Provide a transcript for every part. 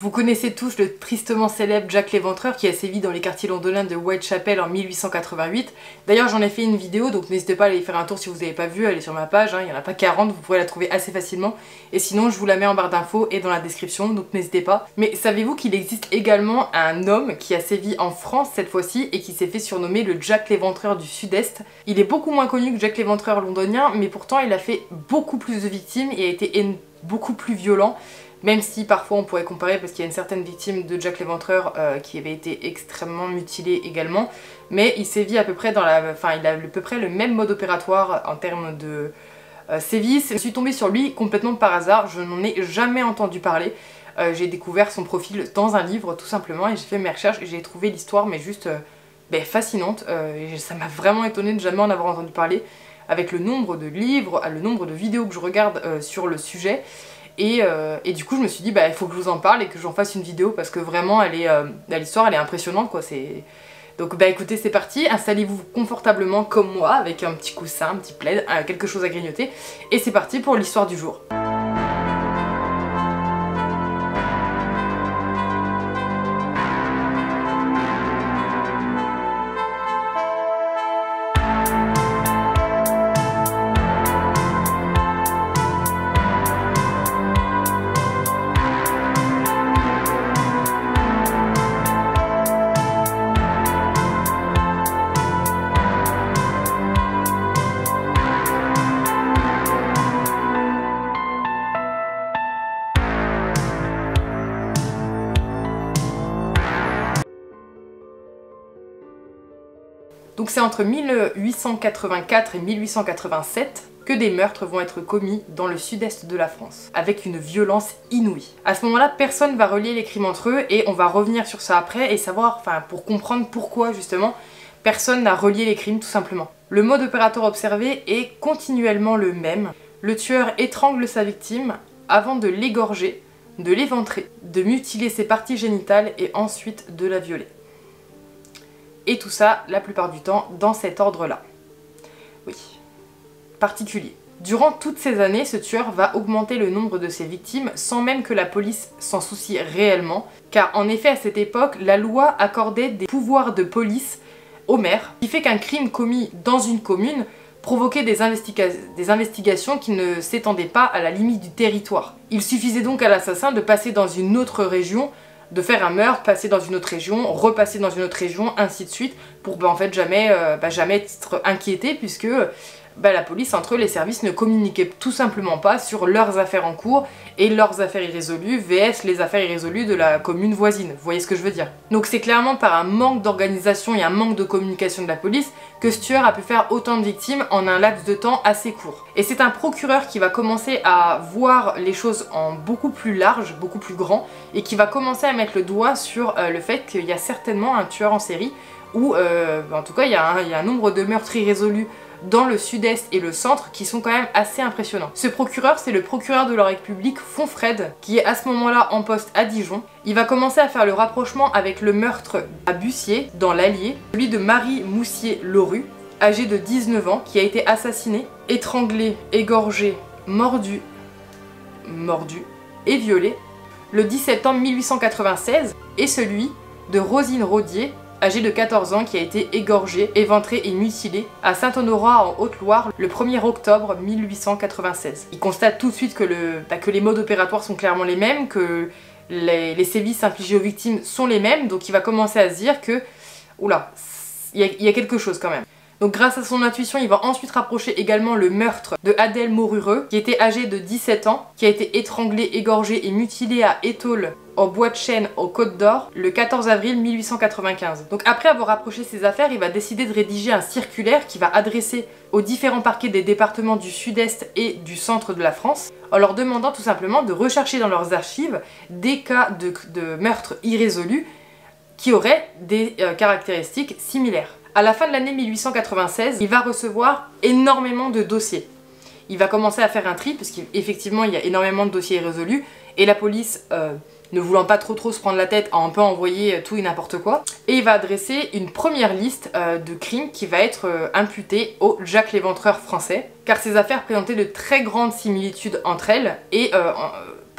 Vous connaissez tous le tristement célèbre Jack l'Éventreur qui a sévi dans les quartiers londoniens de Whitechapel en 1888. D'ailleurs j'en ai fait une vidéo, donc n'hésitez pas à aller faire un tour si vous n'avez pas vu, elle est sur ma page, il n'y en a pas 40, vous pourrez la trouver assez facilement. Et sinon je vous la mets en barre d'infos et dans la description, donc n'hésitez pas. Mais savez-vous qu'il existe également un homme qui a sévi en France cette fois-ci et qui s'est fait surnommer le Jack l'Éventreur du Sud-Est. Il est beaucoup moins connu que Jack l'Éventreur londonien, mais pourtant il a fait beaucoup plus de victimes et a été beaucoup plus violent. Même si parfois on pourrait comparer parce qu'il y a une certaine victime de Jack l'Éventreur qui avait été extrêmement mutilée également, mais il sévit à peu près dans la... Enfin il a à peu près le même mode opératoire en termes de sévices. Je suis tombée sur lui complètement par hasard, je n'en ai jamais entendu parler. J'ai découvert son profil dans un livre tout simplement et j'ai fait mes recherches et j'ai trouvé l'histoire mais juste fascinante. Et ça m'a vraiment étonnée de jamais en avoir entendu parler avec le nombre de livres, le nombre de vidéos que je regarde sur le sujet. Et du coup je me suis dit il faut que je vous en parle et que j'en fasse une vidéo parce que vraiment l'histoire elle est impressionnante quoi. Donc écoutez c'est parti, installez-vous confortablement comme moi avec un petit coussin, un petit plaid, quelque chose à grignoter et c'est parti pour l'histoire du jour. Donc c'est entre 1884 et 1887 que des meurtres vont être commis dans le sud-est de la France, avec une violence inouïe. À ce moment-là, personne va relier les crimes entre eux et on va revenir sur ça après et savoir, pour comprendre pourquoi justement, personne n'a relié les crimes tout simplement. Le mode opératoire observé est continuellement le même. Le tueur étrangle sa victime avant de l'égorger, de l'éventrer, de mutiler ses parties génitales et ensuite de la violer. Et tout ça, la plupart du temps, dans cet ordre-là. Oui, particulier. Durant toutes ces années, ce tueur va augmenter le nombre de ses victimes sans même que la police s'en soucie réellement, car en effet, à cette époque, la loi accordait des pouvoirs de police au maire, qui fait qu'un crime commis dans une commune provoquait des investigations qui ne s'étendaient pas à la limite du territoire. Il suffisait donc à l'assassin de passer dans une autre région, de faire un meurtre, passer dans une autre région, repasser dans une autre région, ainsi de suite, pour en fait jamais être inquiété puisque la police entre eux, les services ne communiquaient tout simplement pas sur leurs affaires en cours et leurs affaires irrésolues vs les affaires irrésolues de la commune voisine, vous voyez ce que je veux dire. Donc c'est clairement par un manque d'organisation et un manque de communication de la police que ce tueur a pu faire autant de victimes en un laps de temps assez court. Et c'est un procureur qui va commencer à voir les choses en beaucoup plus large, beaucoup plus grand, et qui va commencer à mettre le doigt sur le fait qu'il y a certainement un tueur en série, ou en tout cas il y a un nombre de meurtres irrésolus dans le sud-est et le centre qui sont quand même assez impressionnants. Ce procureur, c'est le procureur de la République Fonfrède, qui est à ce moment-là en poste à Dijon. Il va commencer à faire le rapprochement avec le meurtre à Bussier, dans l'Allier, celui de Marie Moussier-Lorue, âgée de 19 ans, qui a été assassinée, étranglée, égorgée, mordue et violée le 10 septembre 1896, et celui de Rosine Rodier, âgée de 14 ans, qui a été égorgée, éventrée et mutilée à Saint-Honorat en Haute-Loire le 1er octobre 1896. Il constate tout de suite que les modes opératoires sont clairement les mêmes, que les sévices infligés aux victimes sont les mêmes, donc il va commencer à se dire que, oula, il y a quelque chose quand même. Donc grâce à son intuition, il va ensuite rapprocher également le meurtre de Adèle Morureux, qui était âgée de 17 ans, qui a été étranglée, égorgée et mutilée à Étaules, au Bois de Chêne, aux Côtes d'Or, le 14 avril 1895. Donc après avoir rapproché ses affaires, il va décider de rédiger un circulaire qui va adresser aux différents parquets des départements du sud-est et du centre de la France, en leur demandant tout simplement de rechercher dans leurs archives des cas de meurtres irrésolus qui auraient des caractéristiques similaires. À la fin de l'année 1896, il va recevoir énormément de dossiers. Il va commencer à faire un tri, parce qu'effectivement il y a énormément de dossiers irrésolus, et la police, ne voulant pas trop se prendre la tête, a un peu envoyé tout et n'importe quoi. Et il va adresser une première liste de crimes qui va être imputée au Jack l'Éventreur français, car ces affaires présentaient de très grandes similitudes entre elles, et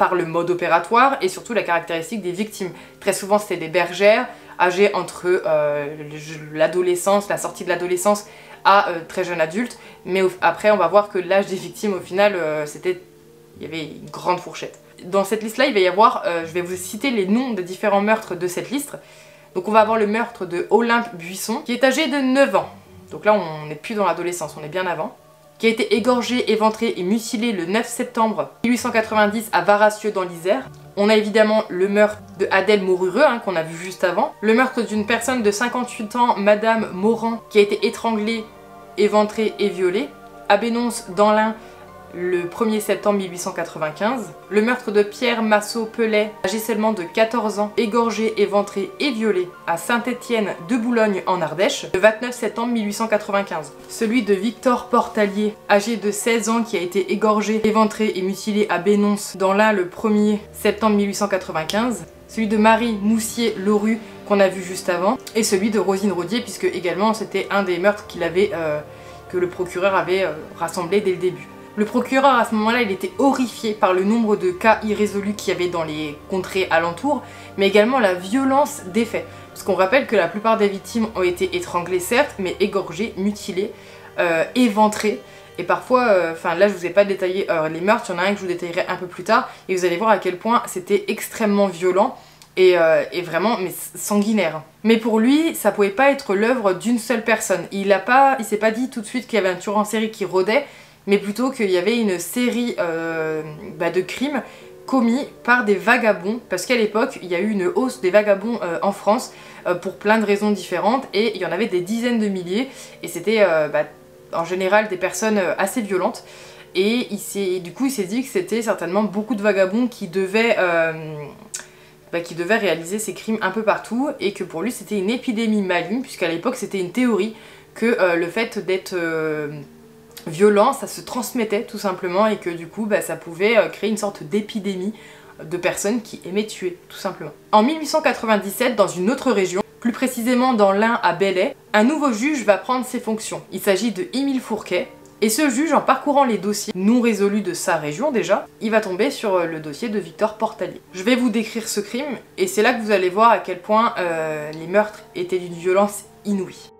par le mode opératoire et surtout la caractéristique des victimes. Très souvent c'était des bergères âgées entre l'adolescence, la sortie de l'adolescence à très jeune adulte, mais après on va voir que l'âge des victimes au final il y avait une grande fourchette. Dans cette liste là il va y avoir, je vais vous citer les noms des différents meurtres de cette liste. Donc on va avoir le meurtre de Olympe Buisson qui est âgé de 9 ans, donc là on n'est plus dans l'adolescence, on est bien avant, qui a été égorgé, éventré et mutilé le 9 septembre 1890 à Varassieux dans l'Isère. On a évidemment le meurtre de Adèle Morureux, qu'on a vu juste avant. Le meurtre d'une personne de 58 ans, Madame Morand, qui a été étranglée, éventrée et violée. À Bénonce, dans l'Ain, le 1er septembre 1895. Le meurtre de Pierre Massot-Pellet, âgé seulement de 14 ans, égorgé, éventré et violé à Saint-Étienne de Boulogne en Ardèche, le 29 septembre 1895. Celui de Victor Portalier, âgé de 16 ans, qui a été égorgé, éventré et mutilé à Bénonce dans l'Ain le 1er septembre 1895. Celui de Marie Moussier-Lorue, qu'on a vu juste avant. Et celui de Rosine Rodier, puisque également c'était un des meurtres que le procureur avait rassemblé dès le début. Le procureur à ce moment-là, il était horrifié par le nombre de cas irrésolus qu'il y avait dans les contrées alentours, mais également la violence des faits. Parce qu'on rappelle que la plupart des victimes ont été étranglées certes, mais égorgées, mutilées, éventrées. Et parfois, là je vous ai pas détaillé les meurtres, il y en a un que je vous détaillerai un peu plus tard, et vous allez voir à quel point c'était extrêmement violent. Et vraiment mais sanguinaire. Mais pour lui, ça pouvait pas être l'œuvre d'une seule personne. Il s'est pas dit tout de suite qu'il y avait un tueur en série qui rôdait, mais plutôt qu'il y avait une série de crimes commis par des vagabonds, parce qu'à l'époque, il y a eu une hausse des vagabonds en France pour plein de raisons différentes, et il y en avait des dizaines de milliers, et c'était en général des personnes assez violentes. Et du coup, il s'est dit que c'était certainement beaucoup de vagabonds qui devaient réaliser ces crimes un peu partout, et que pour lui c'était une épidémie maligne, puisqu'à l'époque c'était une théorie que le fait d'être violent, ça se transmettait tout simplement, et que du coup ça pouvait créer une sorte d'épidémie de personnes qui aimaient tuer, tout simplement. En 1897, dans une autre région, plus précisément dans l'Ain à Belley, un nouveau juge va prendre ses fonctions. Il s'agit de Émile Fourquet. Et ce juge, en parcourant les dossiers non résolus de sa région déjà, il va tomber sur le dossier de Victor Portalier. Je vais vous décrire ce crime, et c'est là que vous allez voir à quel point les meurtres étaient d'une violence inouïe.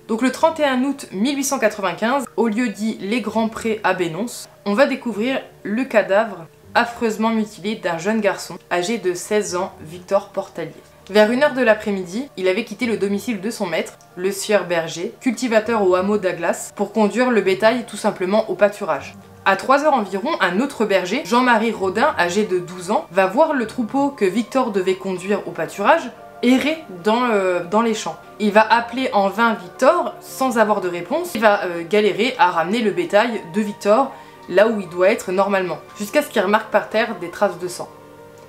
Donc le 31 août 1895, au lieu dit Les Grands Prés à Bénonce, on va découvrir le cadavre affreusement mutilé d'un jeune garçon âgé de 16 ans, Victor Portalier. Vers 1h de l'après-midi, il avait quitté le domicile de son maître, le sieur Berger, cultivateur au hameau d'Aglas, pour conduire le bétail tout simplement au pâturage. À 3h environ, un autre berger, Jean-Marie Rodin, âgé de 12 ans, va voir le troupeau que Victor devait conduire au pâturage errer dans les champs. Il va appeler en vain Victor sans avoir de réponse. Il va galérer à ramener le bétail de Victor là où il doit être normalement, jusqu'à ce qu'il remarque par terre des traces de sang.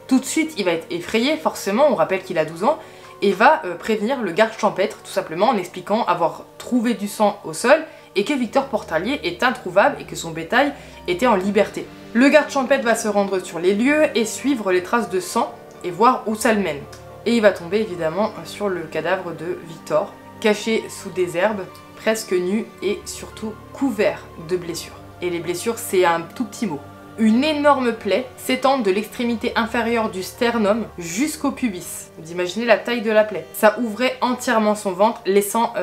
Tout de suite, il va être effrayé, forcément, on rappelle qu'il a 12 ans, et va prévenir le garde champêtre, tout simplement en expliquant avoir trouvé du sang au sol et que Victor Portalier est introuvable et que son bétail était en liberté. Le garde champêtre va se rendre sur les lieux et suivre les traces de sang et voir où ça le mène. Et il va tomber évidemment sur le cadavre de Victor, caché sous des herbes, presque nu et surtout couvert de blessures. Et les blessures, c'est un tout petit mot. Une énorme plaie s'étend de l'extrémité inférieure du sternum jusqu'au pubis. Vous imaginez la taille de la plaie. Ça ouvrait entièrement son ventre, laissant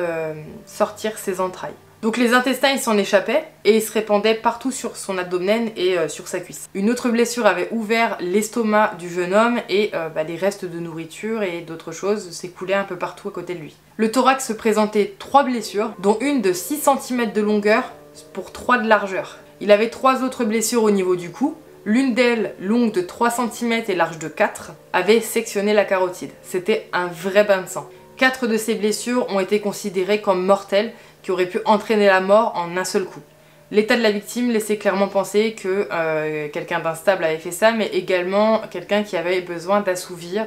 sortir ses entrailles. Donc les intestins, ils s'en échappaient et ils se répandaient partout sur son abdomen et sur sa cuisse. Une autre blessure avait ouvert l'estomac du jeune homme et les restes de nourriture et d'autres choses s'écoulaient un peu partout à côté de lui. Le thorax se présentait 3 blessures, dont une de 6 cm de longueur pour 3 de largeur. Il avait 3 autres blessures au niveau du cou. L'une d'elles, longue de 3 cm et large de 4, avait sectionné la carotide. C'était un vrai bain de sang. 4 de ces blessures ont été considérées comme mortelles, qui auraient pu entraîner la mort en un seul coup. L'état de la victime laissait clairement penser que quelqu'un d'instable avait fait ça, mais également quelqu'un qui avait besoin d'assouvir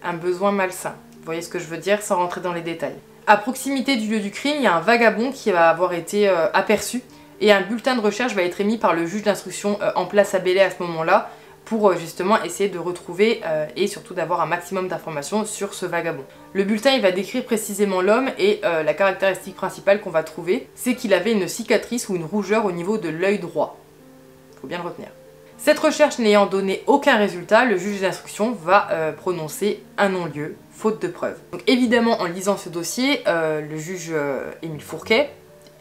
un besoin malsain. Vous voyez ce que je veux dire sans rentrer dans les détails. À proximité du lieu du crime, il y a un vagabond qui va avoir été aperçu, et un bulletin de recherche va être émis par le juge d'instruction en place à Belley à ce moment-là, pour justement essayer de retrouver et surtout d'avoir un maximum d'informations sur ce vagabond. Le bulletin, il va décrire précisément l'homme, et la caractéristique principale qu'on va trouver, c'est qu'il avait une cicatrice ou une rougeur au niveau de l'œil droit. faut bien le retenir. Cette recherche n'ayant donné aucun résultat, le juge d'instruction va prononcer un non-lieu, faute de preuves. Donc évidemment, en lisant ce dossier, le juge Émile Fourquet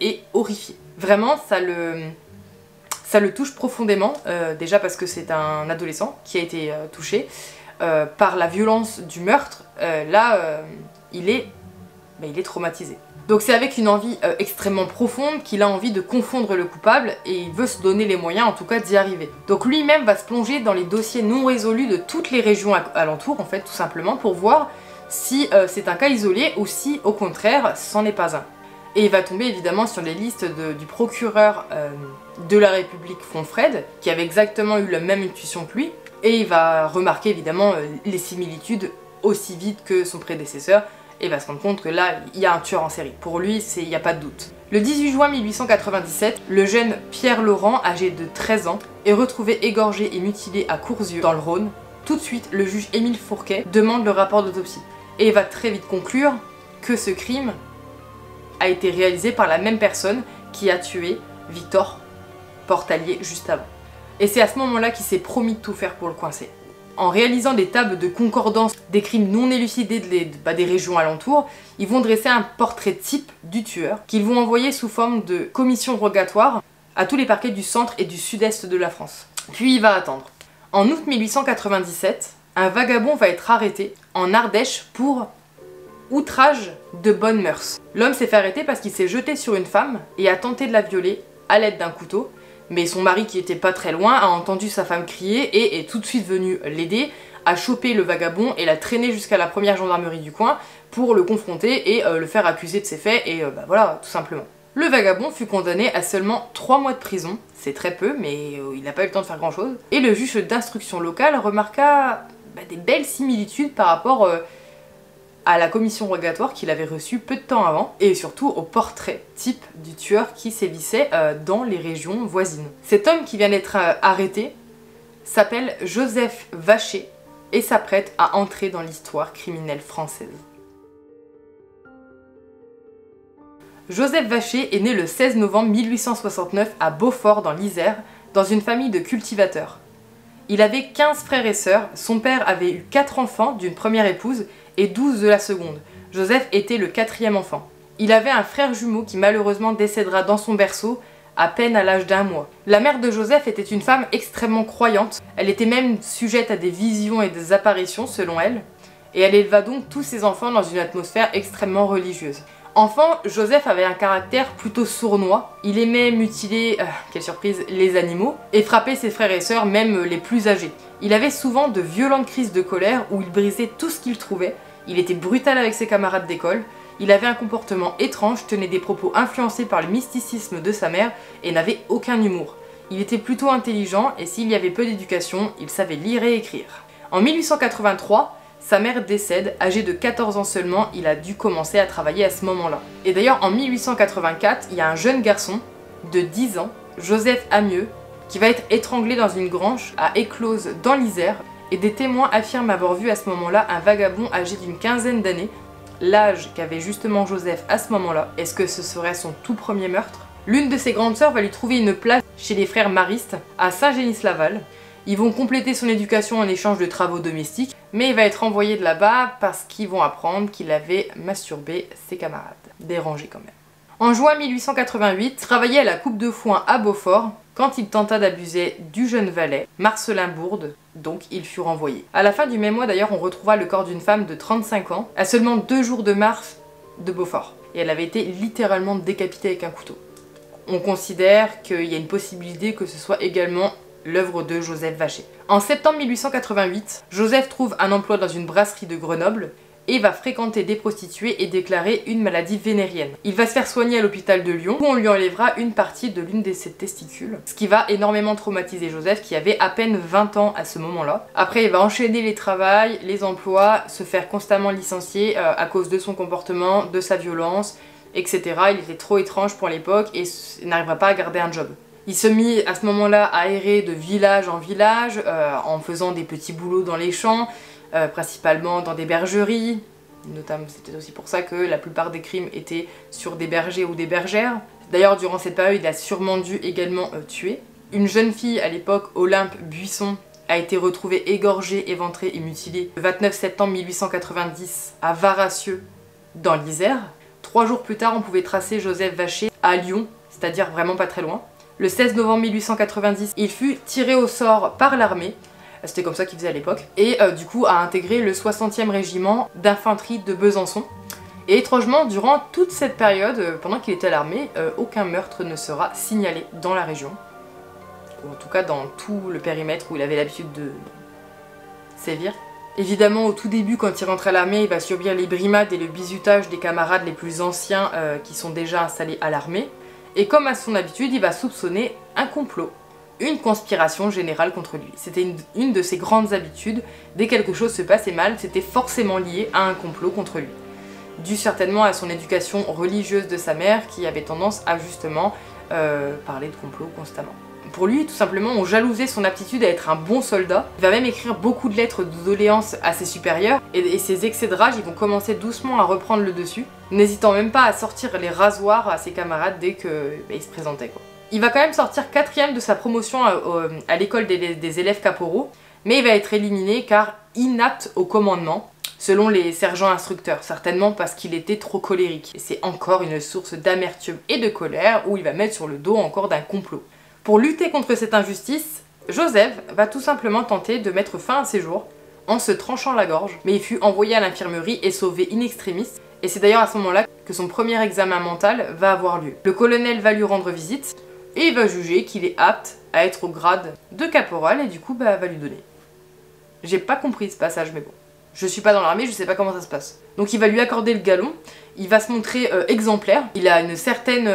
est horrifié. Vraiment, ça le touche profondément, déjà parce que c'est un adolescent qui a été touché par la violence du meurtre. Il est traumatisé. Donc c'est avec une envie extrêmement profonde qu'il a envie de confondre le coupable et il veut se donner les moyens en tout cas d'y arriver. Donc lui-même va se plonger dans les dossiers non résolus de toutes les régions alentours en fait tout simplement pour voir si c'est un cas isolé ou si au contraire c'en est pas un. Et il va tomber évidemment sur les listes du procureur de la République Fonfrède qui avait exactement eu la même intuition que lui et il va remarquer évidemment les similitudes aussi vite que son prédécesseur et va se rendre compte que là, il y a un tueur en série. Pour lui, il n'y a pas de doute. Le 18 juin 1897, le jeune Pierre Laurent, âgé de 13 ans, est retrouvé égorgé et mutilé à Courzieux, dans le Rhône. Tout de suite, le juge Émile Fourquet demande le rapport d'autopsie. Et va très vite conclure que ce crime a été réalisé par la même personne qui a tué Victor Portalier juste avant. Et c'est à ce moment-là qu'il s'est promis de tout faire pour le coincer. En réalisant des tables de concordance des crimes non élucidés des régions alentours, ils vont dresser un portrait type du tueur qu'ils vont envoyer sous forme de commission rogatoire à tous les parquets du centre et du sud-est de la France. Puis il va attendre. En août 1897, un vagabond va être arrêté en Ardèche pour outrage de bonnes mœurs. L'homme s'est fait arrêter parce qu'il s'est jeté sur une femme et a tenté de la violer à l'aide d'un couteau. Mais son mari, qui était pas très loin, a entendu sa femme crier et est tout de suite venu l'aider, a chopé le vagabond et l'a traîné jusqu'à la première gendarmerie du coin pour le confronter et le faire accuser de ses faits et voilà, tout simplement. Le vagabond fut condamné à seulement 3 mois de prison, c'est très peu mais il n'a pas eu le temps de faire grand chose, et le juge d'instruction locale remarqua des belles similitudes par rapport à la commission rogatoire qu'il avait reçue peu de temps avant, et surtout au portrait type du tueur qui sévissait dans les régions voisines. Cet homme qui vient d'être arrêté s'appelle Joseph Vacher et s'apprête à entrer dans l'histoire criminelle française. Joseph Vacher est né le 16 novembre 1869 à Beaufort dans l'Isère, dans une famille de cultivateurs. Il avait 15 frères et sœurs, son père avait eu 4 enfants d'une première épouse et 12 de la seconde. Joseph était le 4e enfant. Il avait un frère jumeau qui malheureusement décédera dans son berceau à peine à l'âge d'1 mois. La mère de Joseph était une femme extrêmement croyante, elle était même sujette à des visions et des apparitions selon elle, et elle éleva donc tous ses enfants dans une atmosphère extrêmement religieuse. Enfant, Joseph avait un caractère plutôt sournois, il aimait mutiler, quelle surprise, les animaux, et frapper ses frères et sœurs, même les plus âgés. Il avait souvent de violentes crises de colère où il brisait tout ce qu'il trouvait, il était brutal avec ses camarades d'école, il avait un comportement étrange, tenait des propos influencés par le mysticisme de sa mère et n'avait aucun humour. Il était plutôt intelligent et s'il y avait peu d'éducation, il savait lire et écrire. En 1883, sa mère décède, âgé de 14 ans seulement, il a dû commencer à travailler à ce moment-là. Et d'ailleurs en 1884, il y a un jeune garçon de 10 ans, Joseph Amieux, qui va être étranglé dans une grange à Éclose dans l'Isère, et des témoins affirment avoir vu à ce moment-là un vagabond âgé d'une quinzaine d'années, l'âge qu'avait justement Joseph à ce moment-là. Est-ce que ce serait son tout premier meurtre? L'une de ses grandes sœurs va lui trouver une place chez les frères maristes à Saint-Génis-Laval. Ils vont compléter son éducation en échange de travaux domestiques, mais il va être envoyé de là-bas parce qu'ils vont apprendre qu'il avait masturbé ses camarades. Dérangé quand même. En juin 1888, il travaillait à la coupe de foin à Beaufort quand il tenta d'abuser du jeune valet, Marcelin Bourde, donc il fut renvoyé. À la fin du même mois d'ailleurs, on retrouva le corps d'une femme de 35 ans, à seulement 2 jours de marche de Beaufort. Et elle avait été littéralement décapitée avec un couteau. On considère qu'il y a une possibilité que ce soit également l'œuvre de Joseph Vacher. En septembre 1888, Joseph trouve un emploi dans une brasserie de Grenoble et va fréquenter des prostituées et déclarer une maladie vénérienne. Il va se faire soigner à l'hôpital de Lyon où on lui enlèvera une partie de l'une de ses testicules, ce qui va énormément traumatiser Joseph qui avait à peine 20 ans à ce moment-là. Après il va enchaîner les travails, les emplois, se faire constamment licencier à cause de son comportement, de sa violence, etc. Il était trop étrange pour l'époque et n'arrivera pas à garder un job. Il se mit à ce moment-là à errer de village en village en faisant des petits boulots dans les champs, principalement dans des bergeries, notamment c'était aussi pour ça que la plupart des crimes étaient sur des bergers ou des bergères. D'ailleurs durant cette période il a sûrement dû également tuer. Une jeune fille à l'époque, Olympe Buisson, a été retrouvée égorgée, éventrée et mutilée le 29 septembre 1890 à Varassieux, dans l'Isère. 3 jours plus tard, on pouvait tracer Joseph Vacher à Lyon, c'est-à-dire vraiment pas très loin. Le 16 novembre 1890, il fut tiré au sort par l'armée, c'était comme ça qu'il faisait à l'époque, et du coup a intégré le 60e régiment d'infanterie de Besançon. Et étrangement, durant toute cette période, pendant qu'il était à l'armée, aucun meurtre ne sera signalé dans la région. Ou en tout cas dans tout le périmètre où il avait l'habitude de sévir. Évidemment, au tout début, quand il rentre à l'armée, il va subir les brimades et le bizutage des camarades les plus anciens qui sont déjà installés à l'armée. Et comme à son habitude, il va soupçonner un complot, une conspiration générale contre lui. C'était une de ses grandes habitudes. Dès que quelque chose se passait mal, c'était forcément lié à un complot contre lui. Dû certainement à son éducation religieuse de sa mère qui avait tendance à justement parler de complot constamment. Pour lui, tout simplement, on jalousait son aptitude à être un bon soldat. Il va même écrire beaucoup de lettres de doléances à ses supérieurs et ses excès de rage, ils vont commencer doucement à reprendre le dessus, n'hésitant même pas à sortir les rasoirs à ses camarades dès qu'il se présentait, quoi. Il va quand même sortir 4e de sa promotion à l'école des élèves caporaux, mais il va être éliminé car inapte au commandement, selon les sergents instructeurs, certainement parce qu'il était trop colérique. Et c'est encore une source d'amertume et de colère où il va mettre sur le dos encore d'un complot. Pour lutter contre cette injustice, Joseph va tout simplement tenter de mettre fin à ses jours en se tranchant la gorge, mais il fut envoyé à l'infirmerie et sauvé in extremis, et c'est d'ailleurs à ce moment-là que son premier examen mental va avoir lieu. Le colonel va lui rendre visite, et il va juger qu'il est apte à être au grade de caporal, et du coup va lui donner. J'ai pas compris ce passage, mais bon. Je suis pas dans l'armée, je sais pas comment ça se passe. Donc il va lui accorder le galon, il va se montrer exemplaire, il a une certaine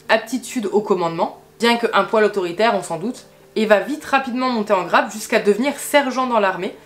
aptitude au commandement, bien qu'un poil autoritaire, on s'en doute, et va vite rapidement monter en grade jusqu'à devenir sergent dans l'armée,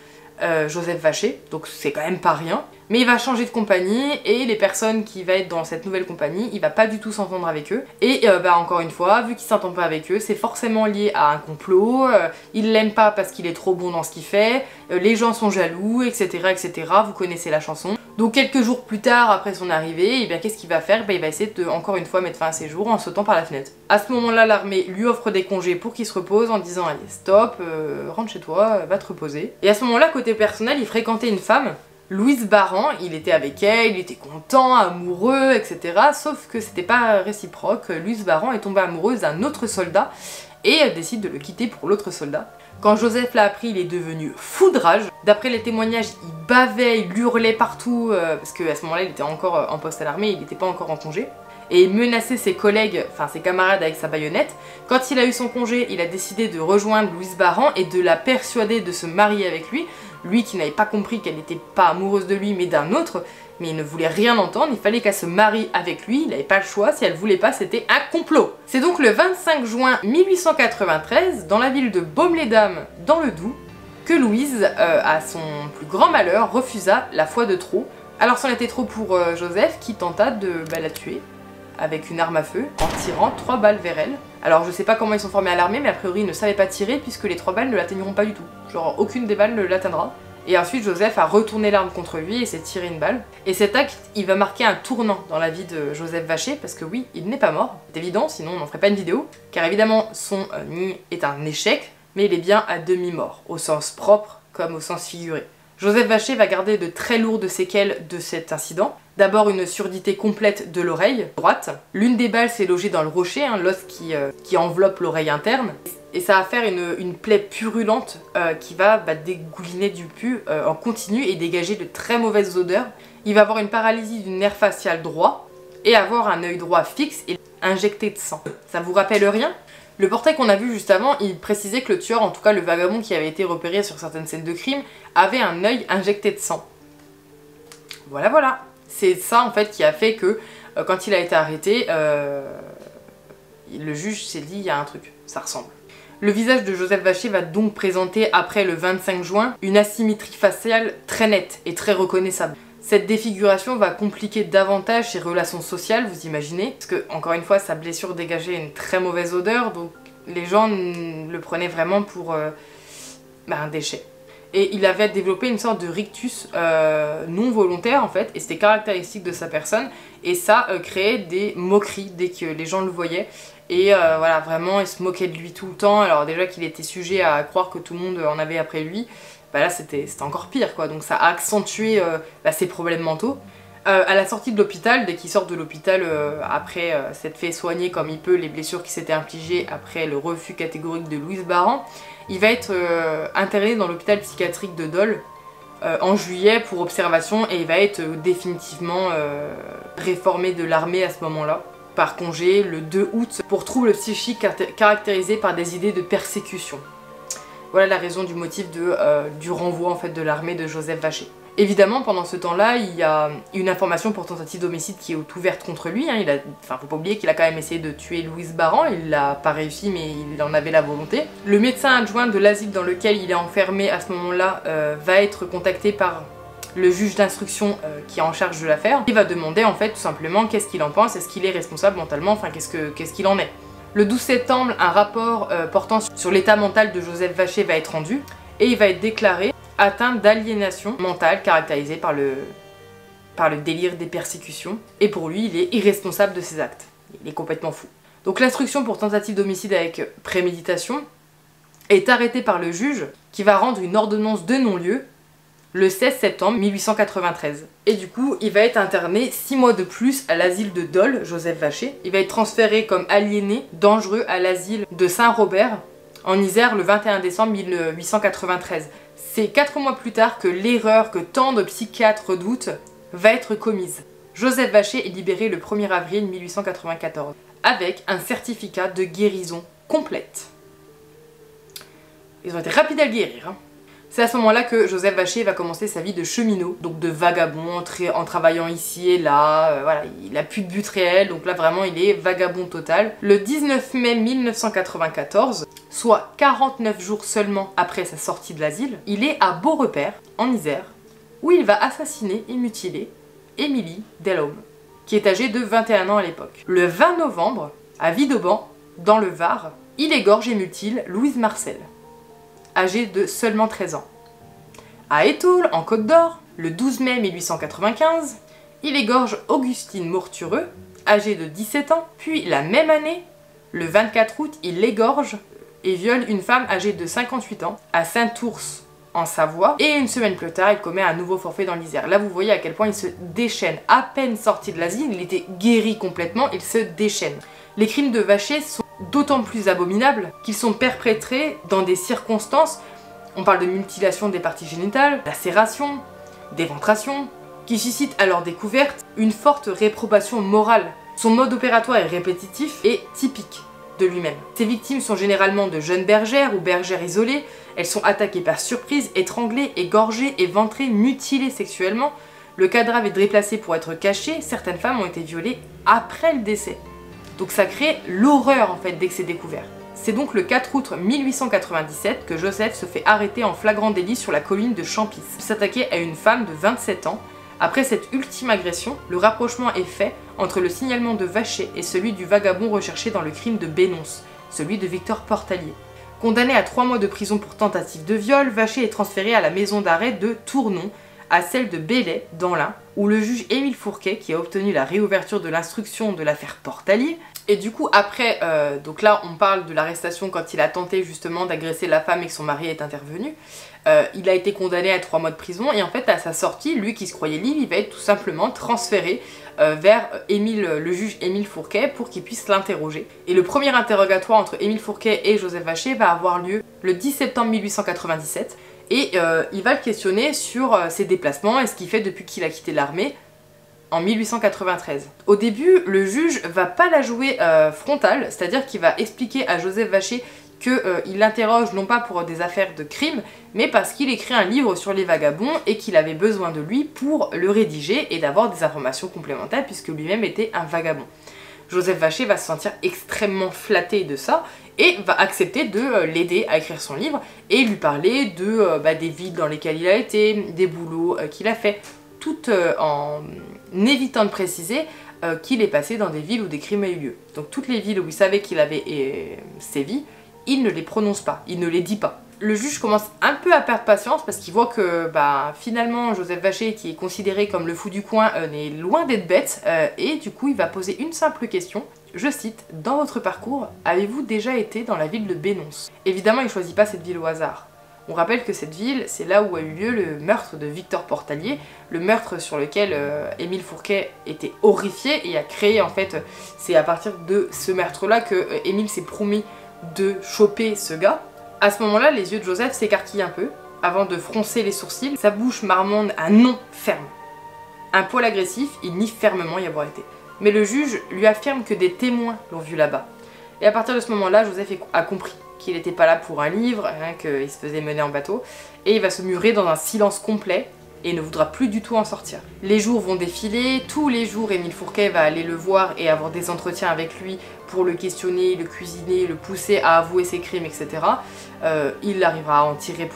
Joseph Vacher, donc c'est quand même pas rien. Mais il va changer de compagnie, et les personnes qui vont être dans cette nouvelle compagnie, il va pas du tout s'entendre avec eux. Et encore une fois, vu qu'il s'entend pas avec eux, c'est forcément lié à un complot, il l'aime pas parce qu'il est trop bon dans ce qu'il fait, les gens sont jaloux, etc., etc., vous connaissez la chanson. Donc quelques jours plus tard, après son arrivée, et bien qu'est-ce qu'il va faire? Il va essayer de, encore une fois, mettre fin à ses jours en sautant par la fenêtre. À ce moment-là, l'armée lui offre des congés pour qu'il se repose en disant « Allez, stop, rentre chez toi, va te reposer ». Et à ce moment-là, côté personnel, il fréquentait une femme, Louise Baran, il était avec elle, il était content, amoureux, etc. Sauf que c'était pas réciproque, Louise Baran est tombée amoureuse d'un autre soldat et elle décide de le quitter pour l'autre soldat. Quand Joseph l'a appris, il est devenu fou de rage. D'après les témoignages, il bavait, il hurlait partout, parce qu'à ce moment-là, il était encore en poste à l'armée, il n'était pas encore en congé. Et il menaçait ses collègues, enfin ses camarades avec sa baïonnette. Quand il a eu son congé, il a décidé de rejoindre Louise Baran et de la persuader de se marier avec lui. Lui qui n'avait pas compris qu'elle n'était pas amoureuse de lui mais d'un autre, mais il ne voulait rien entendre, il fallait qu'elle se marie avec lui, il n'avait pas le choix, si elle voulait pas c'était un complot. C'est donc le 25 juin 1893, dans la ville de Baume-les-Dames, dans le Doubs, que Louise, à son plus grand malheur, refusa la foi de trop. Alors c'en était trop pour Joseph qui tenta de la tuer avec une arme à feu en tirant 3 balles vers elle. Alors je sais pas comment ils sont formés à l'armée, mais a priori ils ne savaient pas tirer puisque les 3 balles ne l'atteigneront pas du tout. Genre aucune des balles ne l'atteindra. Et ensuite Joseph a retourné l'arme contre lui et s'est tiré une balle. Et cet acte, il va marquer un tournant dans la vie de Joseph Vacher parce que oui, il n'est pas mort, c'est évident, sinon on n'en ferait pas une vidéo. Car évidemment son nid est un échec, mais il est bien à demi-mort, au sens propre comme au sens figuré. Joseph Vacher va garder de très lourdes séquelles de cet incident. D'abord une surdité complète de l'oreille droite. L'une des balles s'est logée dans le rocher, l'os qui enveloppe l'oreille interne. Et ça va faire une plaie purulente qui va dégouliner du pus en continu et dégager de très mauvaises odeurs. Il va avoir une paralysie du nerf facial droit et avoir un œil droit fixe et injecté de sang. Ça vous rappelle rien? Le portrait qu'on a vu juste avant, il précisait que le tueur, en tout cas le vagabond qui avait été repéré sur certaines scènes de crime, avait un œil injecté de sang. Voilà, voilà. C'est ça en fait qui a fait que quand il a été arrêté, le juge s'est dit il y a un truc, ça ressemble. Le visage de Joseph Vacher va donc présenter après le 25 juin une asymétrie faciale très nette et très reconnaissable. Cette défiguration va compliquer davantage ses relations sociales, vous imaginez, parce que, encore une fois, sa blessure dégageait une très mauvaise odeur, donc les gens le prenaient vraiment pour un déchet. Et il avait développé une sorte de rictus non volontaire, en fait, et c'était caractéristique de sa personne, et ça créait des moqueries dès que les gens le voyaient, Et voilà, vraiment, il se moquait de lui tout le temps. Alors déjà qu'il était sujet à croire que tout le monde en avait après lui, bah là c'était encore pire quoi. Donc ça a accentué ses problèmes mentaux. À la sortie de l'hôpital, dès qu'il sort de l'hôpital après s'être fait soigner comme il peut les blessures qui s'étaient infligées après le refus catégorique de Louise Baran, il va être interné dans l'hôpital psychiatrique de Dole en juillet pour observation et il va être définitivement réformé de l'armée à ce moment-là, par congé le 2 août pour troubles psychiques caractérisés par des idées de persécution. Voilà la raison du motif du renvoi en fait de l'armée de Joseph Vacher. Évidemment, pendant ce temps-là, il y a une information pour tentative d'homicide qui est ouverte contre lui. Hein. Faut pas oublier qu'il a quand même essayé de tuer Louise Baran, il l'a pas réussi mais il en avait la volonté. Le médecin adjoint de l'asile dans lequel il est enfermé à ce moment-là va être contacté par le juge d'instruction qui est en charge de l'affaire. Il va demander en fait tout simplement qu'est-ce qu'il en pense, est-ce qu'il est responsable mentalement, enfin qu'est-ce qu'il en est. Le 12 septembre, un rapport portant sur l'état mental de Joseph Vacher va être rendu et il va être déclaré atteint d'aliénation mentale caractérisée par le délire des persécutions. Et pour lui, il est irresponsable de ses actes. Il est complètement fou. Donc l'instruction pour tentative d'homicide avec préméditation est arrêtée par le juge qui va rendre une ordonnance de non-lieu le 16 septembre 1893. Et du coup, il va être interné 6 mois de plus à l'asile de Dole, Joseph Vacher. Il va être transféré comme aliéné dangereux à l'asile de Saint-Robert en Isère le 21 décembre 1893. C'est 4 mois plus tard que l'erreur que tant de psychiatres redoutent va être commise. Joseph Vacher est libéré le 1er avril 1894 avec un certificat de guérison complète. Ils ont été rapides à le guérir. Hein. C'est à ce moment-là que Joseph Vacher va commencer sa vie de cheminot, donc de vagabond, en travaillant ici et là, voilà, il n'a plus de but réel, donc là vraiment il est vagabond total. Le 19 mai 1994, soit 49 jours seulement après sa sortie de l'asile, il est à Beaurepaire, en Isère, où il va assassiner et mutiler Émilie Delhomme, qui est âgée de 21 ans à l'époque. Le 20 novembre, à Vidauban, dans le Var, il égorge et mutile Louise Marcel, âgée de seulement 13 ans. À Étaules, en Côte d'Or, le 12 mai 1895, il égorge Augustine Mortureux, âgée de 17 ans, puis la même année, le 24 août, il égorge et viole une femme âgée de 58 ans à Saint-Ours, en Savoie, et une semaine plus tard, il commet un nouveau forfait dans l'Isère. Là, vous voyez à quel point il se déchaîne. À peine sorti de l'asile, il était guéri complètement, il se déchaîne. Les crimes de Vacher sont d'autant plus abominables qu'ils sont perpétrés dans des circonstances, on parle de mutilation des parties génitales, lacération, d'éventration, qui suscitent à leur découverte une forte réprobation morale. Son mode opératoire est répétitif et typique de lui-même. Ces victimes sont généralement de jeunes bergères ou bergères isolées, elles sont attaquées par surprise, étranglées, égorgées, éventrées, mutilées sexuellement. Le cadavre est déplacé pour être caché, certaines femmes ont été violées après le décès. Donc ça crée l'horreur en fait dès que c'est découvert. C'est donc le 4 août 1897 que Joseph se fait arrêter en flagrant délit sur la colline de Champis. Il s'attaquait à une femme de 27 ans. Après cette ultime agression, le rapprochement est fait entre le signalement de Vacher et celui du vagabond recherché dans le crime de Bénonce, celui de Victor Portalier. Condamné à 3 mois de prison pour tentative de viol, Vacher est transféré à la maison d'arrêt de Tournon, à celle de Belley, dans l'Ain, où le juge Émile Fourquet, qui a obtenu la réouverture de l'instruction de l'affaire Portalier, et du coup après, donc là on parle de l'arrestation quand il a tenté justement d'agresser la femme et que son mari est intervenu, il a été condamné à 3 mois de prison et en fait à sa sortie, lui qui se croyait libre, il va être tout simplement transféré vers le juge Émile Fourquet pour qu'il puisse l'interroger. Et le premier interrogatoire entre Émile Fourquet et Joseph Vacher va avoir lieu le 10 septembre 1897 et il va le questionner sur ses déplacements et ce qu'il fait depuis qu'il a quitté l'armée en 1893. Au début, le juge va pas la jouer frontale, c'est-à-dire qu'il va expliquer à Joseph Vacher qu'il l'interroge non pas pour des affaires de crime, mais parce qu'il écrit un livre sur les vagabonds et qu'il avait besoin de lui pour le rédiger et d'avoir des informations complémentaires puisque lui-même était un vagabond. Joseph Vacher va se sentir extrêmement flatté de ça et va accepter de l'aider à écrire son livre et lui parler des villes dans lesquelles il a été, des boulots qu'il a fait, tout en évitant de préciser qu'il est passé dans des villes où des crimes ont eu lieu. Donc toutes les villes où il savait qu'il avait sévi, il ne les prononce pas, il ne les dit pas. Le juge commence un peu à perdre patience parce qu'il voit que finalement Joseph Vacher, qui est considéré comme le fou du coin, est loin d'être bête et du coup il va poser une simple question. je cite, « Dans votre parcours, avez-vous déjà été dans la ville de Bénonce ?» Évidemment, il ne choisit pas cette ville au hasard. On rappelle que cette ville, c'est là où a eu lieu le meurtre de Victor Portalier, le meurtre sur lequel Émile Fourquet était horrifié et a créé, en fait, c'est à partir de ce meurtre-là que Émile s'est promis de choper ce gars. À ce moment-là, les yeux de Joseph s'écarquillent un peu, avant de froncer les sourcils. Sa bouche marmonne un non ferme. Un poil agressif, il nie fermement y avoir été. Mais le juge lui affirme que des témoins l'ont vu là-bas. Et à partir de ce moment-là, Joseph a compris qu'il n'était pas là pour un livre, hein, qu'il se faisait mener en bateau, et il va se murer dans un silence complet et ne voudra plus du tout en sortir. Les jours vont défiler, tous les jours Émile Fourquet va aller le voir et avoir des entretiens avec lui pour le questionner, le cuisiner, le pousser à avouer ses crimes, etc. Il arrivera à en tirer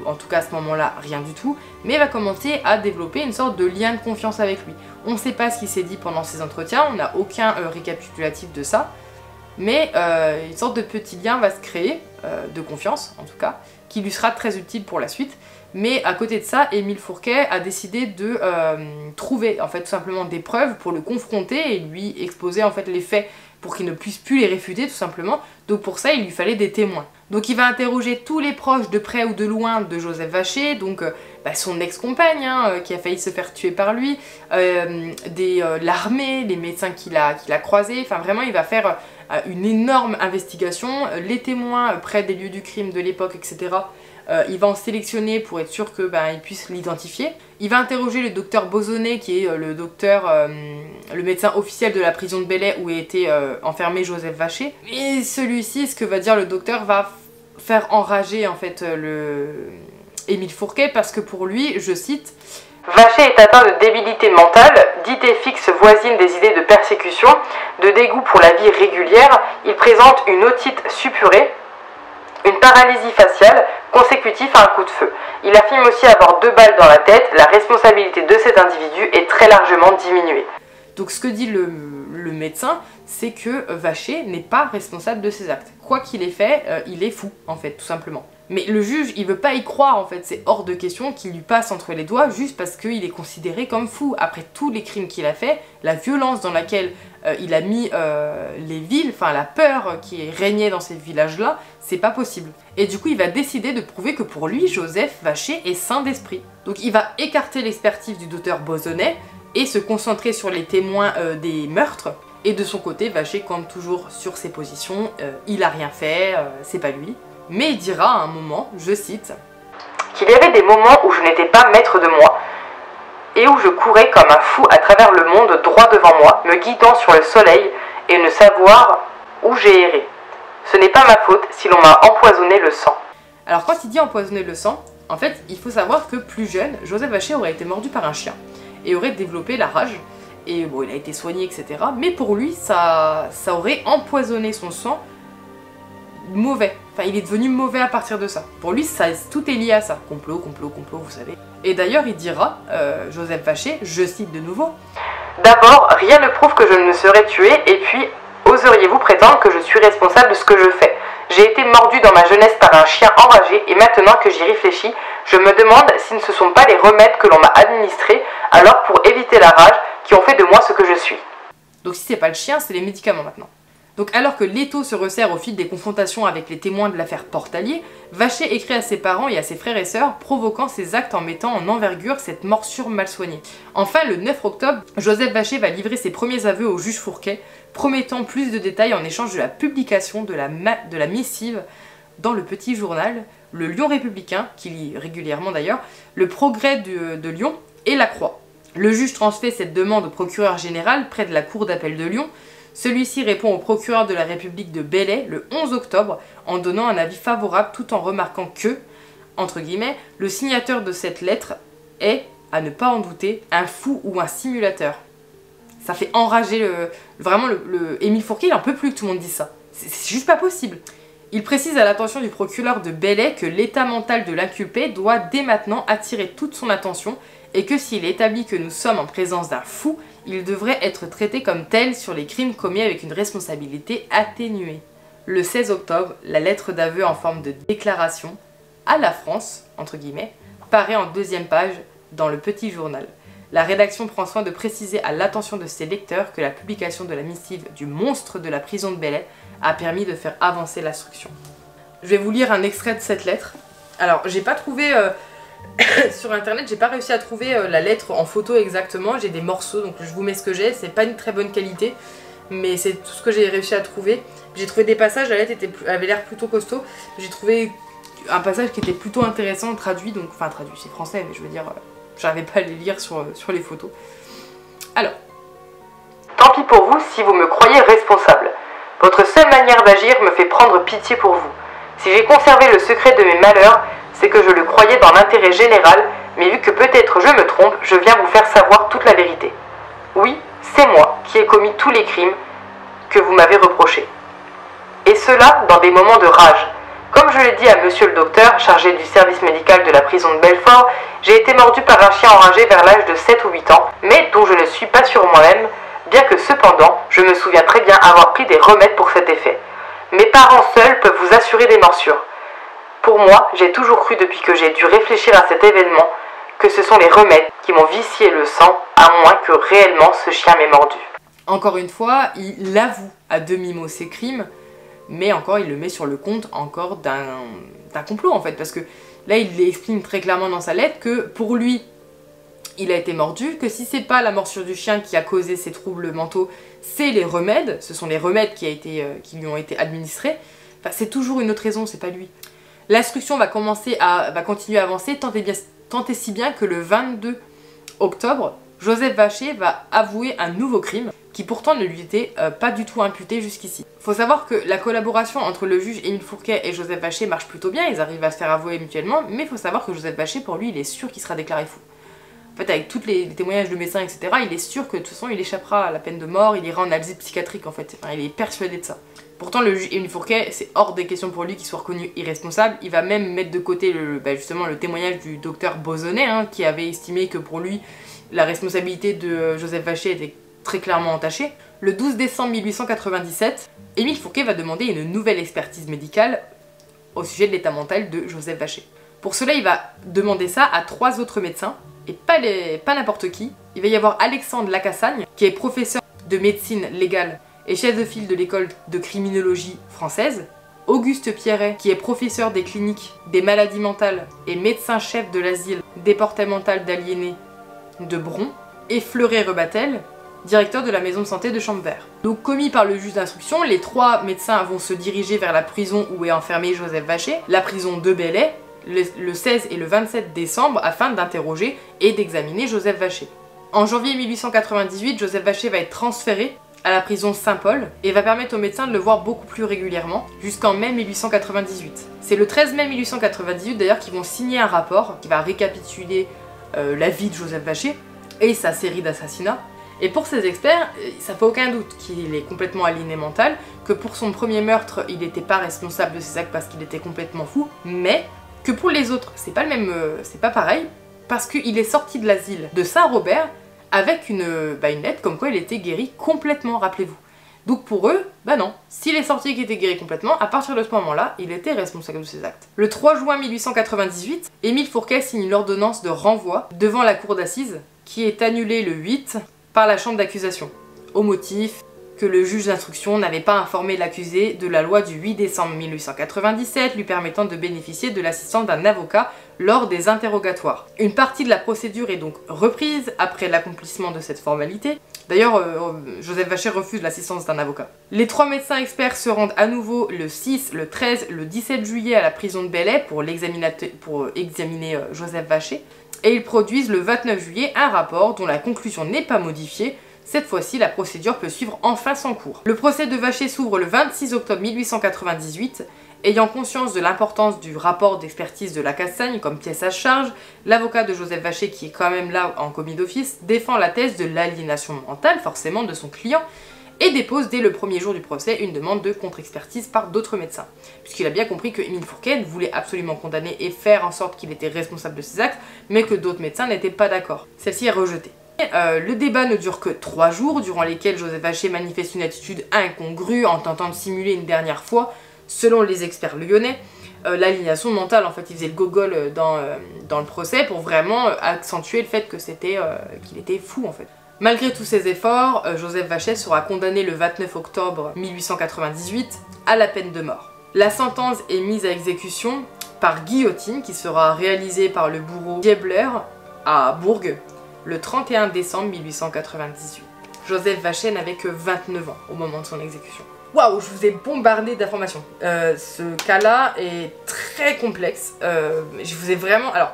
en tout cas à ce moment-là, rien du tout, mais va commencer à développer une sorte de lien de confiance avec lui. On ne sait pas ce qui s'est dit pendant ces entretiens, on n'a aucun récapitulatif de ça, mais une sorte de petit lien va se créer, de confiance en tout cas, qui lui sera très utile pour la suite. Mais à côté de ça, Émile Fourquet a décidé de trouver en fait tout simplement des preuves pour le confronter et lui exposer en fait les faits pour qu'il ne puisse plus les réfuter tout simplement. Donc pour ça, il lui fallait des témoins. Donc il va interroger tous les proches de près ou de loin de Joseph Vacher, donc son ex-compagne qui a failli se faire tuer par lui, l'armée, les médecins qu'il a croisés, enfin vraiment il va faire une énorme investigation, les témoins près des lieux du crime de l'époque, etc. Il va en sélectionner pour être sûr qu'il puisse l'identifier. Il va interroger le docteur Bozonnet, qui est le médecin officiel de la prison de Belley où a été enfermé Joseph Vacher. Et celui-ci, ce que va dire le docteur, va faire enrager en fait Émile Fourquet parce que pour lui, je cite, « Vacher est atteint de débilité mentale, d'idées fixes voisines des idées de persécution, de dégoût pour la vie régulière, il présente une otite suppurée, une paralysie faciale consécutive à un coup de feu. Il affirme aussi avoir 2 balles dans la tête, la responsabilité de cet individu est très largement diminuée. » Donc ce que dit le médecin, c'est que Vacher n'est pas responsable de ses actes. Quoi qu'il ait fait, il est fou, en fait, tout simplement. Mais le juge, il veut pas y croire, en fait, c'est hors de question qu'il lui passe entre les doigts juste parce qu'il est considéré comme fou. Après tous les crimes qu'il a fait, la violence dans laquelle il a mis les villes, enfin la peur qui régnait dans ces villages-là, c'est pas possible. Et du coup, il va décider de prouver que pour lui, Joseph Vacher est sain d'esprit. Donc il va écarter l'expertise du docteur Bozonnet et se concentrer sur les témoins des meurtres. Et de son côté, Vacher compte toujours sur ses positions, il a rien fait, c'est pas lui. Mais il dira à un moment, je cite, « qu'il y avait des moments où je n'étais pas maître de moi, et où je courais comme un fou à travers le monde droit devant moi, me guidant sur le soleil et ne savoir où j'ai erré. Ce n'est pas ma faute si l'on m'a empoisonné le sang. » Alors quand il dit empoisonner le sang, en fait, il faut savoir que plus jeune, Joseph Vacher aurait été mordu par un chien et aurait développé la rage. Et bon, il a été soigné, etc. Mais pour lui, ça aurait empoisonné son sang mauvais. Enfin, il est devenu mauvais à partir de ça. Pour lui, tout est lié à ça. Complot, complot, complot, vous savez. Et d'ailleurs, il dira, Joseph Vacher, je cite de nouveau, « D'abord, rien ne prouve que je ne me serais tué, et puis, oseriez-vous prétendre que je suis responsable de ce que je fais? J'ai été mordu dans ma jeunesse par un chien enragé, et maintenant que j'y réfléchis, je me demande si ce ne sont pas les remèdes que l'on m'a administrés, alors pour éviter la rage, qui ont fait de moi ce que je suis. » Donc si c'est pas le chien, c'est les médicaments maintenant. Donc alors que l'étau se resserre au fil des confrontations avec les témoins de l'affaire Portalier, Vacher écrit à ses parents et à ses frères et sœurs, provoquant ses actes en mettant en envergure cette morsure mal soignée. Enfin, le 9 octobre, Joseph Vacher va livrer ses premiers aveux au juge Fourquet, promettant plus de détails en échange de la publication de la missive dans le petit journal, le Lion républicain, qui lit régulièrement d'ailleurs, le Progrès de Lyon et la Croix. Le juge transmet cette demande au procureur général près de la cour d'appel de Lyon. Celui-ci répond au procureur de la République de Belley le 11 octobre en donnant un avis favorable tout en remarquant que, entre guillemets, le signateur de cette lettre est, à ne pas en douter, un fou ou un simulateur. Ça fait enrager vraiment Émile Fourquet, il en peut plus que tout le monde dise ça. C'est juste pas possible. Il précise à l'attention du procureur de Belley que l'état mental de l'inculpé doit dès maintenant attirer toute son attention et que s'il est établi que nous sommes en présence d'un fou, il devrait être traité comme tel sur les crimes commis avec une responsabilité atténuée. Le 16 octobre, la lettre d'aveu en forme de déclaration à la France, entre guillemets, paraît en 2e page dans le petit journal. La rédaction prend soin de préciser à l'attention de ses lecteurs que la publication de la missive du monstre de la prison de Belley a permis de faire avancer l'instruction. Je vais vous lire un extrait de cette lettre. Alors, j'ai pas trouvé sur internet, j'ai pas réussi à trouver la lettre en photo exactement. J'ai des morceaux, donc je vous mets ce que j'ai. C'est pas une très bonne qualité, mais c'est tout ce que j'ai réussi à trouver. J'ai trouvé des passages, la lettre avait l'air plutôt costaud. J'ai trouvé un passage qui était plutôt intéressant, traduit, donc enfin traduit, c'est français, mais je veux dire, j'arrivais pas à les lire sur les photos. Alors, tant pis pour vous si vous me croyez responsable. Votre seule manière d'agir me fait prendre pitié pour vous. Si j'ai conservé le secret de mes malheurs, c'est que je le croyais dans l'intérêt général, mais vu que peut-être je me trompe, je viens vous faire savoir toute la vérité. Oui, c'est moi qui ai commis tous les crimes que vous m'avez reprochés. Et cela dans des moments de rage. Comme je l'ai dit à monsieur le docteur, chargé du service médical de la prison de Belfort, j'ai été mordu par un chien enragé vers l'âge de 7 ou 8 ans, mais dont je ne suis pas sûr moi-même, bien que cependant, je me souviens très bien avoir pris des remèdes pour cet effet. Mes parents seuls peuvent vous assurer des morsures. Pour moi, j'ai toujours cru depuis que j'ai dû réfléchir à cet événement que ce sont les remèdes qui m'ont vicié le sang, à moins que réellement ce chien m'ait mordu. Encore une fois, il avoue à demi-mot ses crimes, mais encore il le met sur le compte encore d'un complot en fait, parce que là il exprime très clairement dans sa lettre que pour lui, il a été mordu, que si c'est pas la morsure du chien qui a causé ces troubles mentaux, c'est les remèdes, ce sont les remèdes qui lui ont été administrés, enfin, c'est toujours une autre raison, c'est pas lui. L'instruction va continuer à avancer, tant et si bien que le 22 octobre, Joseph Vacher va avouer un nouveau crime, qui pourtant ne lui était pas du tout imputé jusqu'ici. Faut savoir que la collaboration entre le juge Émile Fourquet et Joseph Vacher marche plutôt bien, ils arrivent à se faire avouer mutuellement, mais il faut savoir que Joseph Vacher, pour lui, il est sûr qu'il sera déclaré fou. En fait, avec tous les témoignages de médecins, etc., il est sûr que de toute façon, il échappera à la peine de mort, il ira en analyse psychiatrique, en fait. Enfin, il est persuadé de ça. Pourtant, le juge Émile Fourquet, c'est hors des questions pour lui qu'il soit reconnu irresponsable. Il va même mettre de côté justement le témoignage du docteur Bozonnet, hein, qui avait estimé que pour lui, la responsabilité de Joseph Vacher était très clairement entachée. Le 12 décembre 1897, Émile Fourquet va demander une nouvelle expertise médicale au sujet de l'état mental de Joseph Vacher. Pour cela, il va demander ça à 3 autres médecins, et pas n'importe qui. Il va y avoir Alexandre Lacassagne, qui est professeur de médecine légale et chef de file de l'école de criminologie française, Auguste Pierret, qui est professeur des cliniques des maladies mentales et médecin-chef de l'asile départemental d'aliénés de Bron, et Fleuret Rebattel, directeur de la maison de santé de Champvert. Donc commis par le juge d'instruction, les 3 médecins vont se diriger vers la prison où est enfermé Joseph Vacher, la prison de Belley, le 16 et le 27 décembre afin d'interroger et d'examiner Joseph Vacher. En janvier 1898, Joseph Vacher va être transféré à la prison Saint-Paul et va permettre aux médecins de le voir beaucoup plus régulièrement jusqu'en mai 1898. C'est le 13 mai 1898 d'ailleurs qu'ils vont signer un rapport qui va récapituler la vie de Joseph Vacher et sa série d'assassinats. Et pour ces experts, ça fait aucun doute qu'il est complètement aliéné mental, que pour son premier meurtre, il n'était pas responsable de ses actes parce qu'il était complètement fou, mais que pour les autres, c'est pas pareil, parce qu'il est sorti de l'asile de Saint-Robert avec une lettre comme quoi il était guéri complètement, rappelez-vous. Donc pour eux, bah non, s'il est sorti et qu'il était guéri complètement, à partir de ce moment-là, il était responsable de ses actes. Le 3 juin 1898, Émile Fourquet signe l'ordonnance de renvoi devant la cour d'assises, qui est annulée le 8 par la chambre d'accusation, au motif que le juge d'instruction n'avait pas informé l'accusé de la loi du 8 décembre 1897 lui permettant de bénéficier de l'assistance d'un avocat lors des interrogatoires. Une partie de la procédure est donc reprise après l'accomplissement de cette formalité. D'ailleurs, Joseph Vacher refuse l'assistance d'un avocat. Les 3 médecins experts se rendent à nouveau le 6, le 13, le 17 juillet à la prison de Belley pour examiner Joseph Vacher. Et ils produisent le 29 juillet un rapport dont la conclusion n'est pas modifiée. Cette fois-ci, la procédure peut suivre enfin son cours. Le procès de Vacher s'ouvre le 26 octobre 1898. Ayant conscience de l'importance du rapport d'expertise de Lacassagne comme pièce à charge, l'avocat de Joseph Vacher, qui est quand même là en commis d'office, défend la thèse de l'aliénation mentale, forcément, de son client, et dépose dès le premier jour du procès une demande de contre-expertise par d'autres médecins. Puisqu'il a bien compris que Émile Fourquet voulait absolument condamner et faire en sorte qu'il était responsable de ses actes, mais que d'autres médecins n'étaient pas d'accord. Celle-ci est rejetée. Le débat ne dure que 3 jours, durant lesquels Joseph Vacher manifeste une attitude incongrue en tentant de simuler une dernière fois, selon les experts lyonnais, l'aliénation mentale. En fait, il faisait le gogol dans le procès pour vraiment accentuer le fait que qu'il était fou en fait. Malgré tous ses efforts, Joseph Vachet sera condamné le 29 octobre 1898 à la peine de mort. La sentence est mise à exécution par guillotine qui sera réalisée par le bourreau Diebler à Bourges le 31 décembre 1898. Joseph Vachet n'avait que 29 ans au moment de son exécution. Waouh, je vous ai bombardé d'informations. Ce cas-là est très complexe. Je vous ai vraiment... Alors,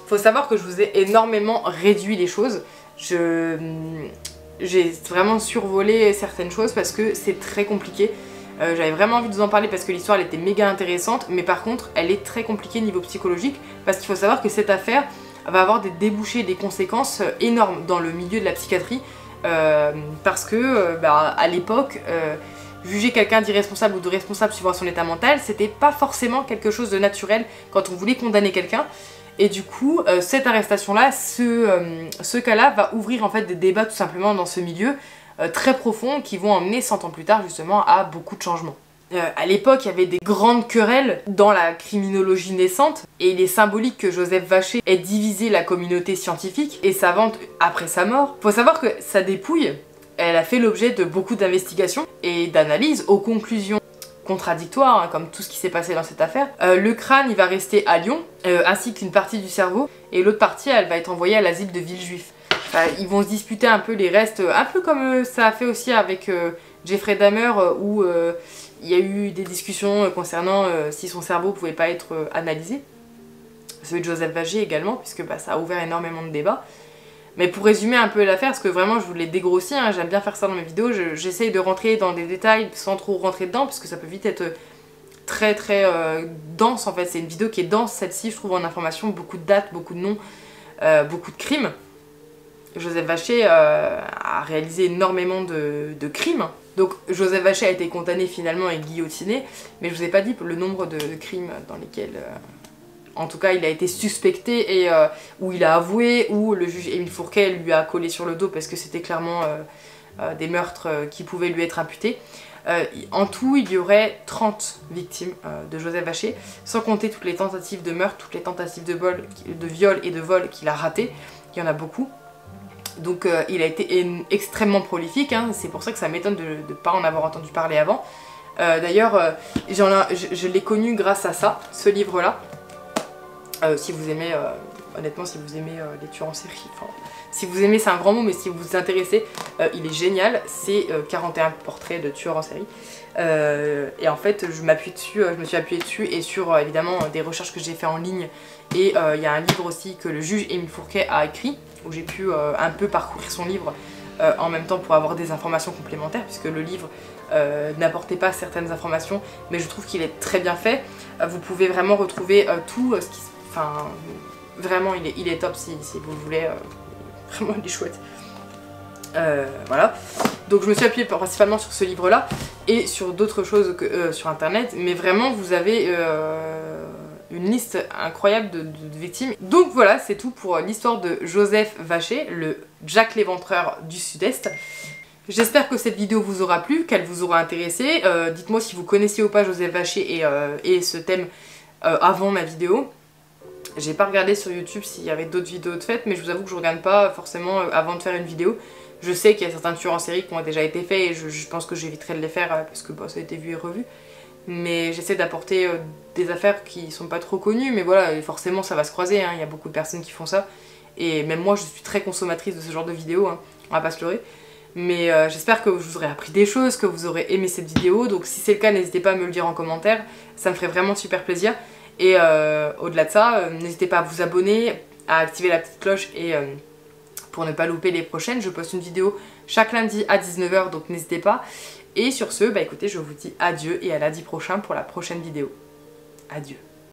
faut savoir que je vous ai énormément réduit les choses. J'ai vraiment survolé certaines choses parce que c'est très compliqué. J'avais vraiment envie de vous en parler parce que l'histoire elle était méga intéressante, mais par contre elle est très compliquée niveau psychologique parce qu'il faut savoir que cette affaire va avoir des débouchés, des conséquences énormes dans le milieu de la psychiatrie parce que à l'époque juger quelqu'un d'irresponsable ou de responsable suivant son état mental, c'était pas forcément quelque chose de naturel quand on voulait condamner quelqu'un. Et du coup, cette arrestation-là, ce cas-là va ouvrir en fait des débats tout simplement dans ce milieu très profonds qui vont emmener 100 ans plus tard justement à beaucoup de changements. À l'époque, il y avait des grandes querelles dans la criminologie naissante et il est symbolique que Joseph Vachet ait divisé la communauté scientifique et savante après sa mort. Faut savoir que sa dépouille, elle a fait l'objet de beaucoup d'investigations et d'analyses aux conclusions contradictoires, hein, comme tout ce qui s'est passé dans cette affaire. Le crâne, il va rester à Lyon, ainsi qu'une partie du cerveau, et l'autre partie, elle va être envoyée à l'asile de Villejuif. Ils vont se disputer un peu les restes, un peu comme ça a fait aussi avec Jeffrey Dahmer, où il y a eu des discussions concernant si son cerveau pouvait pas être analysé. Celui de Joseph Vachet également, puisque ça a ouvert énormément de débats. Mais pour résumer un peu l'affaire, parce que vraiment je vous l'ai dégrossi, hein, j'aime bien faire ça dans mes vidéos, j'essaye de rentrer dans des détails sans trop rentrer dedans, parce que ça peut vite être très dense en fait. C'est une vidéo qui est dense, celle-ci, je trouve, en information, beaucoup de dates, beaucoup de noms, beaucoup de crimes. Joseph Vachet a réalisé énormément de crimes. Donc Joseph Vachet a été condamné finalement et guillotiné, mais je vous ai pas dit le nombre de crimes dans lesquels... En tout cas, il a été suspecté et où il a avoué, où le juge Émile Fourquet lui a collé sur le dos parce que c'était clairement des meurtres qui pouvaient lui être imputés. En tout, il y aurait 30 victimes de Joseph Vachet, sans compter toutes les tentatives de meurtre, toutes les tentatives de viol et de vol qu'il a ratées. Il y en a beaucoup. Donc il a été extrêmement prolifique, hein. C'est pour ça que ça m'étonne de ne pas en avoir entendu parler avant. D'ailleurs, je l'ai connu grâce à ça, ce livre-là. Si vous aimez, honnêtement, si vous aimez les tueurs en série, enfin, si vous aimez, c'est un grand mot, mais si vous vous intéressez, il est génial. C'est 41 portraits de tueurs en série. Et en fait, je me suis appuyée dessus et sur évidemment des recherches que j'ai fait en ligne. Et il y a un livre aussi que le juge Émile Fourquet a écrit, où j'ai pu un peu parcourir son livre en même temps pour avoir des informations complémentaires, puisque le livre n'apportait pas certaines informations, mais je trouve qu'il est très bien fait. Vous pouvez vraiment retrouver tout ce qui... Enfin, vraiment, il est top si vous voulez. Vraiment, il est chouette. Voilà. Donc je me suis appuyée principalement sur ce livre-là et sur d'autres choses que, sur internet, mais vraiment, vous avez une liste incroyable de victimes. Donc voilà, c'est tout pour l'histoire de Joseph Vachet, le Jack l'Éventreur du Sud-Est. J'espère que cette vidéo vous aura plu, qu'elle vous aura intéressé. Dites-moi si vous connaissiez ou pas Joseph Vachet et ce thème avant ma vidéo. J'ai pas regardé sur YouTube s'il y avait d'autres vidéos de faites, mais je vous avoue que je regarde pas forcément avant de faire une vidéo. Je sais qu'il y a certains tueurs en série qui ont déjà été faits et je pense que j'éviterai de les faire parce que ça a été vu et revu. Mais j'essaie d'apporter des affaires qui sont pas trop connues, mais voilà, et forcément ça va se croiser, hein. Il y a beaucoup de personnes qui font ça. Et même moi je suis très consommatrice de ce genre de vidéos, hein. On va pas se leurrer. Mais j'espère que vous aurez appris des choses, que vous aurez aimé cette vidéo. Donc si c'est le cas, n'hésitez pas à me le dire en commentaire, ça me ferait vraiment super plaisir. Et au-delà de ça, n'hésitez pas à vous abonner, à activer la petite cloche et pour ne pas louper les prochaines. Je poste une vidéo chaque lundi à 19 h, donc n'hésitez pas. Et sur ce, écoutez, je vous dis adieu et à lundi prochain pour la prochaine vidéo. Adieu.